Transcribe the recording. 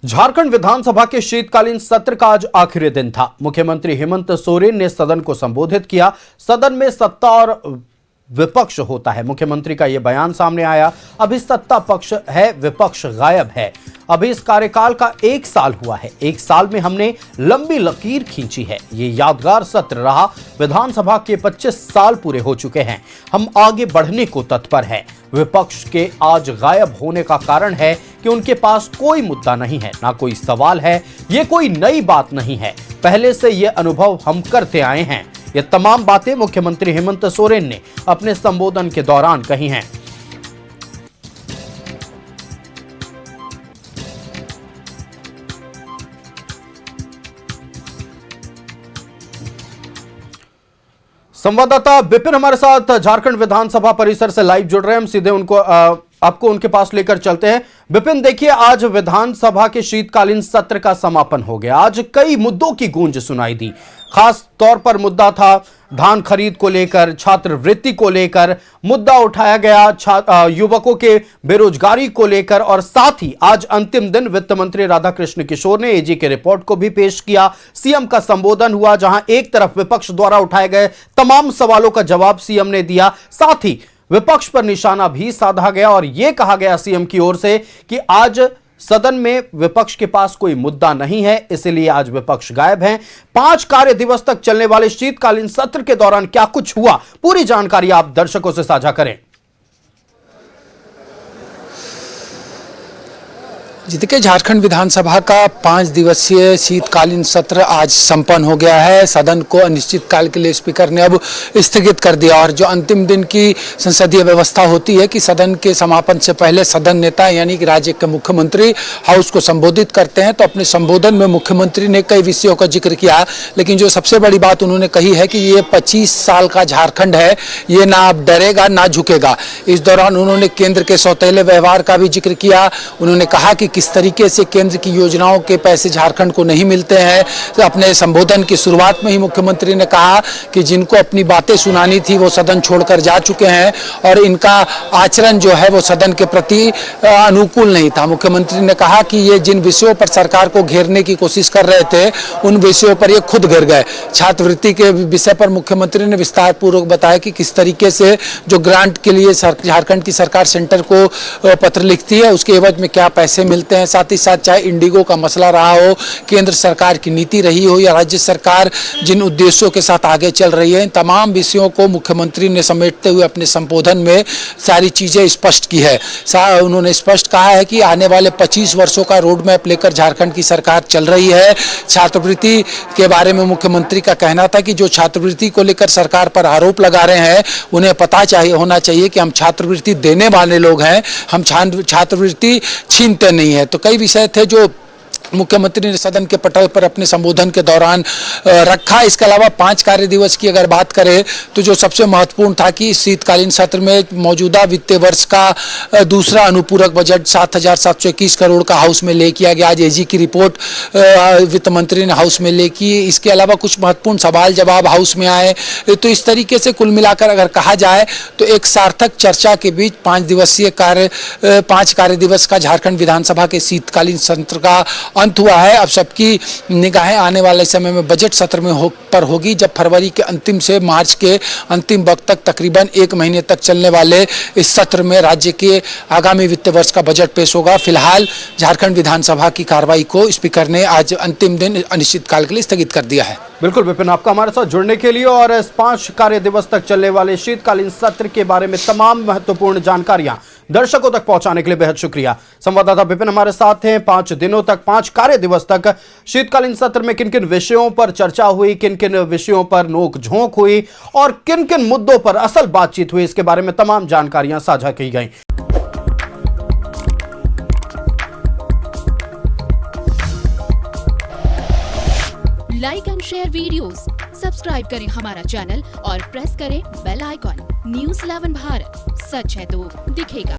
झारखंड विधानसभा के शीतकालीन सत्र का आज आखिरी दिन था। मुख्यमंत्री हेमंत सोरेन ने सदन को संबोधित किया। सदन में सत्ता और विपक्ष होता है, मुख्यमंत्री का यह बयान सामने आया। अभी सत्ता पक्ष है, विपक्ष गायब है। अभी इस कार्यकाल का 1 साल हुआ है। 1 साल में हमने लंबी लकीर खींची है। ये यादगार सत्र रहा। विधानसभा के 25 साल पूरे हो चुके हैं। हम आगे बढ़ने को तत्पर हैं। विपक्ष के आज गायब होने का कारण है कि उनके पास कोई मुद्दा नहीं है, ना कोई सवाल है। ये कोई नई बात नहीं है, पहले से ये अनुभव हम करते आए हैं। ये तमाम बातें मुख्यमंत्री हेमंत सोरेन ने अपने संबोधन के दौरान कही हैं। संवाददाता विपिन हमारे साथ झारखंड विधानसभा परिसर से लाइव जुड़ रहे हैं। हम सीधे आपको उनके पास लेकर चलते हैं। विपिन, देखिए, आज विधानसभा के शीतकालीन सत्र का समापन हो गया। आज कई मुद्दों की गूंज सुनाई दी। खास तौर पर मुद्दा था धान खरीद को लेकर, छात्रवृत्ति को लेकर मुद्दा उठाया गया, युवकों के बेरोजगारी को लेकर, और साथ ही आज अंतिम दिन वित्त मंत्री राधाकृष्ण किशोर ने एजी के रिपोर्ट को भी पेश किया। सीएम का संबोधन हुआ, जहां एक तरफ विपक्ष द्वारा उठाए गए तमाम सवालों का जवाब सीएम ने दिया, साथ ही विपक्ष पर निशाना भी साधा गया और यह कहा गया सीएम की ओर से कि आज सदन में विपक्ष के पास कोई मुद्दा नहीं है, इसलिए आज विपक्ष गायब है। 5 कार्य दिवस तक चलने वाले शीतकालीन सत्र के दौरान क्या कुछ हुआ, पूरी जानकारी आप दर्शकों से साझा करें। देखिए, झारखंड विधानसभा का 5 दिवसीय शीतकालीन सत्र आज संपन्न हो गया है। सदन को अनिश्चितकाल के लिए स्पीकर ने अब स्थगित कर दिया और जो अंतिम दिन की संसदीय व्यवस्था होती है कि सदन के समापन से पहले सदन नेता यानी कि राज्य के मुख्यमंत्री हाउस को संबोधित करते हैं। तो अपने संबोधन में मुख्यमंत्री ने कई विषयों का जिक्र किया, लेकिन जो सबसे बड़ी बात उन्होंने कही है कि ये 25 साल का झारखंड है, ये ना अब डरेगा ना झुकेगा। इस दौरान उन्होंने केंद्र के सौतेले व्यवहार का भी जिक्र किया। उन्होंने कहा कि किस तरीके से केंद्र की योजनाओं के पैसे झारखंड को नहीं मिलते हैं। तो अपने संबोधन की शुरुआत में ही मुख्यमंत्री ने कहा कि जिनको अपनी बातें सुनानी थी वो सदन छोड़कर जा चुके हैं और इनका आचरण जो है वो सदन के प्रति अनुकूल नहीं था। मुख्यमंत्री ने कहा कि ये जिन विषयों पर सरकार को घेरने की कोशिश कर रहे थे उन विषयों पर ये खुद घिर गए। छात्रवृत्ति के विषय पर मुख्यमंत्री ने विस्तार पूर्वक बताया कि किस तरीके से जो ग्रांट के लिए झारखंड की सरकार सेंटर को पत्र लिखती है उसके एवज में क्या पैसे मिलते हैं। साथ ही साथ चाहे इंडिगो का मसला रहा हो, केंद्र सरकार की नीति रही हो या राज्य सरकार जिन उद्देश्यों के साथ आगे चल रही है, इन तमाम विषयों को मुख्यमंत्री ने समेटते हुए अपने संबोधन में सारी चीजें स्पष्ट की है। उन्होंने स्पष्ट कहा है कि आने वाले 25 वर्षों का रोड मैप लेकर झारखंड की सरकार चल रही है। छात्रवृत्ति के बारे में मुख्यमंत्री का कहना था कि जो छात्रवृत्ति को लेकर सरकार पर आरोप लगा रहे हैं उन्हें पता होना चाहिए कि हम छात्रवृत्ति देने वाले लोग हैं, हम छात्रवृत्ति छीनते नहीं है। तो कई विषय थे जो मुख्यमंत्री ने सदन के पटल पर अपने संबोधन के दौरान रखा। इसके अलावा 5 कार्य दिवस की अगर बात करें तो जो सबसे महत्वपूर्ण था कि शीतकालीन सत्र में मौजूदा वित्तीय वर्ष का दूसरा अनुपूरक बजट 7,721 करोड़ का हाउस में ले किया गया। आज एजी की रिपोर्ट वित्त मंत्री ने हाउस में ले की। इसके अलावा कुछ महत्वपूर्ण सवाल जवाब हाउस में आए। तो इस तरीके से कुल मिलाकर अगर कहा जाए तो एक सार्थक चर्चा के बीच 5 कार्य दिवस का झारखंड विधानसभा के शीतकालीन सत्र का अंत हुआ है। अब सबकी निगाहें आने वाले समय में बजट सत्र में पर होगी, जब फरवरी के अंतिम से मार्च के अंतिम वक्त तक तकरीबन 1 महीने तक चलने वाले इस सत्र में राज्य के आगामी वित्तीय वर्ष का बजट पेश होगा। फिलहाल झारखंड विधानसभा की कार्रवाई को स्पीकर ने आज अंतिम दिन अनिश्चितकाल के लिए स्थगित कर दिया है। बिल्कुल विपिन, आपका हमारे साथ जुड़ने के लिए और इस 5 कार्य दिवस तक चलने वाले शीतकालीन सत्र के बारे में तमाम महत्वपूर्ण जानकारियां दर्शकों तक पहुंचाने के लिए बेहद शुक्रिया। संवाददाता विपिन हमारे साथ हैं। 5 दिनों तक, 5 कार्य दिवस तक शीतकालीन सत्र में किन किन विषयों पर चर्चा हुई, किन किन विषयों पर नोक झोंक हुई और किन किन मुद्दों पर असल बातचीत हुई, इसके बारे में तमाम जानकारियां साझा की गई। Like and share videos, subscribe करें हमारा चैनल और प्रेस करें बेल आइकॉन। न्यूज़ 11 भारत, सच है तो दिखेगा।